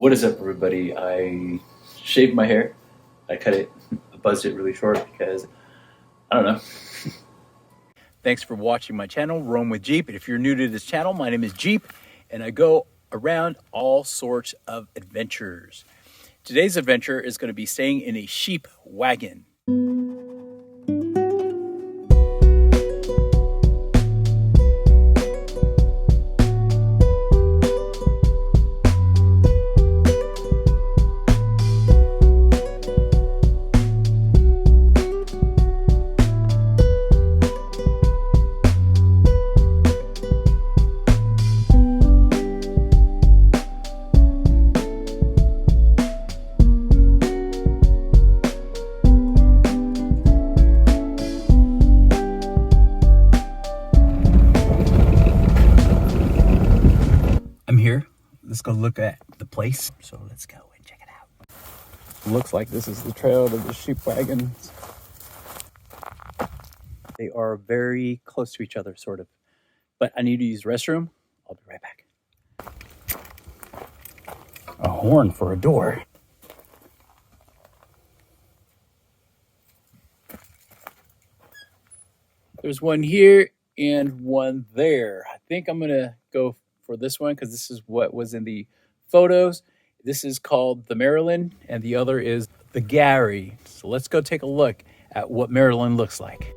What is up, everybody? I shaved my hair. I cut it, buzzed it really short because I don't know. Thanks for watching my channel, Roam with Jeep. And if you're new to this channel, my name is Jeep, and I go around all sorts of adventures. Today's adventure is going to be staying in a sheep wagon. I'm here. Let's go look at the place. So let's go and check it out. Looks like this is the trail to the sheep wagons. They are very close to each other, sort of. But I need to use the restroom. I'll be right back. A horn for a door. There's one here and one there. I think I'm gonna go for this one because this is what was in the photos. This is called the Maryland and the other is the Gary. So let's go take a look at what Maryland looks like.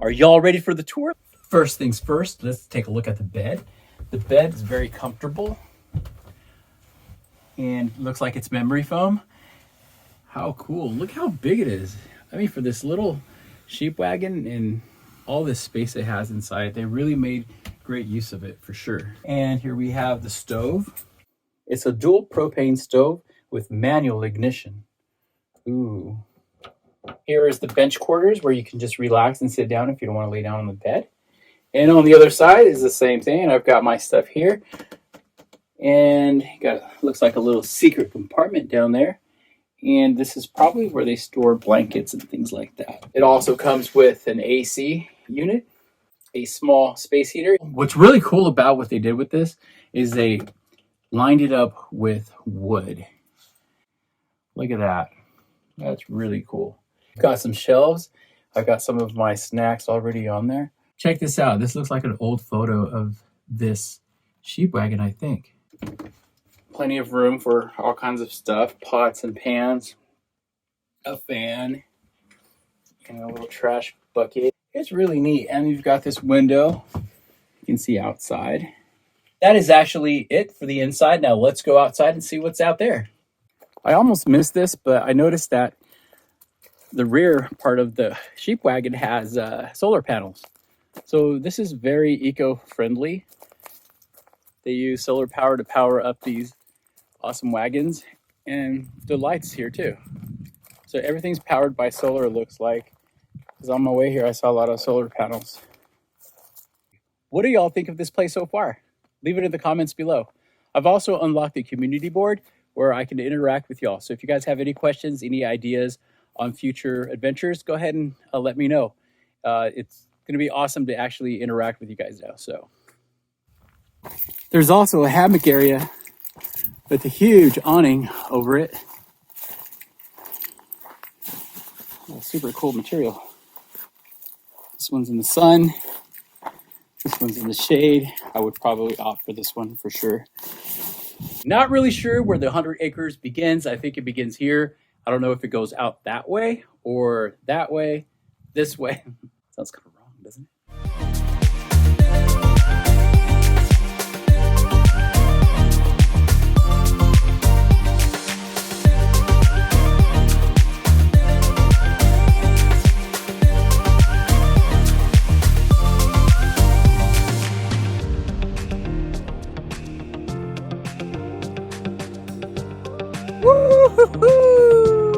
Are y'all ready for the tour? First things first, let's take a look at the bed. The bed is very comfortable and looks like it's memory foam. How cool. Look how big it is. I mean, for this little sheep wagon and all this space it has inside, they really made great use of it for sure. And here we have the stove. It's a dual propane stove with manual ignition. Ooh. Here is the bench quarters where you can just relax and sit down if you don't want to lay down on the bed. And on the other side is the same thing. I've got my stuff here. And looks like a little secret compartment down there. And this is probably where they store blankets and things like that. It also comes with an AC unit, a small space heater. What's really cool about what they did with this is they lined it up with wood. Look at that. That's really cool. Got some shelves. I've got some of my snacks already on there. Check this out. This looks like an old photo of this sheep wagon, I think. Plenty of room for all kinds of stuff. Pots and pans. A fan. And a little trash bucket. It's really neat. And you've got this window. You can see outside. That is actually it for the inside. Now let's go outside and see what's out there. I almost missed this, but I noticed that the rear part of the sheep wagon has solar panels. So this is very eco-friendly. They use solar power to power up these awesome wagons, and the lights here too. So everything's powered by solar, it looks like. Because on my way here, I saw a lot of solar panels. What do y'all think of this place so far? Leave it in the comments below. I've also unlocked the community board where I can interact with y'all. So if you guys have any questions, any ideas on future adventures, go ahead and let me know. It's going to be awesome to actually interact with you guys now. So there's also a hammock area with a huge awning over it. Super cool material. This one's in the sun. This one's in the shade. I would probably opt for this one for sure. Not really sure where the 100 acres begins. I think it begins here. I don't know if it goes out that way or that way, this way. Sounds kind of wrong, doesn't it? Woo-hoo-hoo!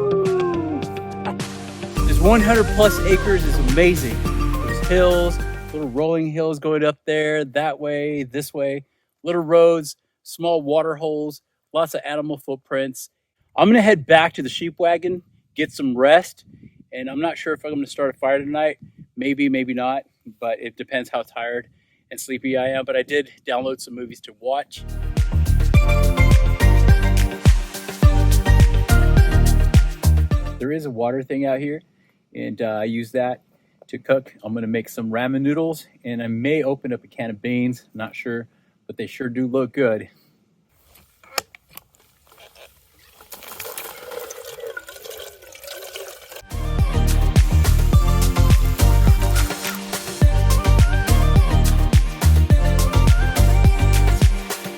This 100 plus acres is amazing. There's hills, little rolling hills going up there, that way, this way, little roads, small water holes, lots of animal footprints. I'm gonna head back to the sheep wagon, get some rest, and I'm not sure if I'm gonna start a fire tonight. Maybe, maybe not, but it depends how tired and sleepy I am. But I did download some movies to watch. There is a water thing out here, and I use that to cook. I'm gonna make some ramen noodles, and I may open up a can of beans, not sure, but they sure do look good.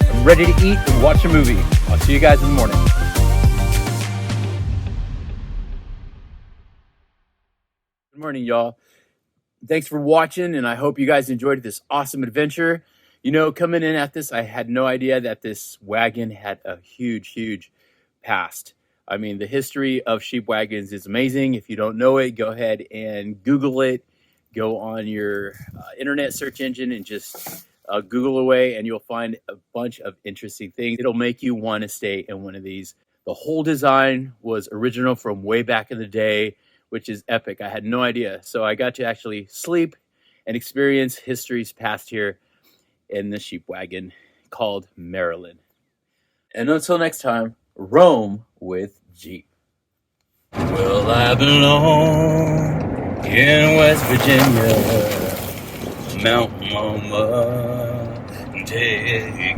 I'm ready to eat and watch a movie. I'll see you guys in the morning. Good morning, y'all. Thanks for watching, and I hope you guys enjoyed this awesome adventure. You know, coming in at this, I had no idea that this wagon had a huge past. I mean, the history of sheep wagons is amazing. If you don't know it, go ahead and Google it. Go on your internet search engine and just Google away, and you'll find a bunch of interesting things. It'll make you want to stay in one of these. The whole design was original from way back in the day, which is epic. I had no idea. So I got to actually sleep and experience history's past here in the sheep wagon called Maryland. And until next time, roam with Jeep. Well, I belong in West Virginia, Mount Mama, take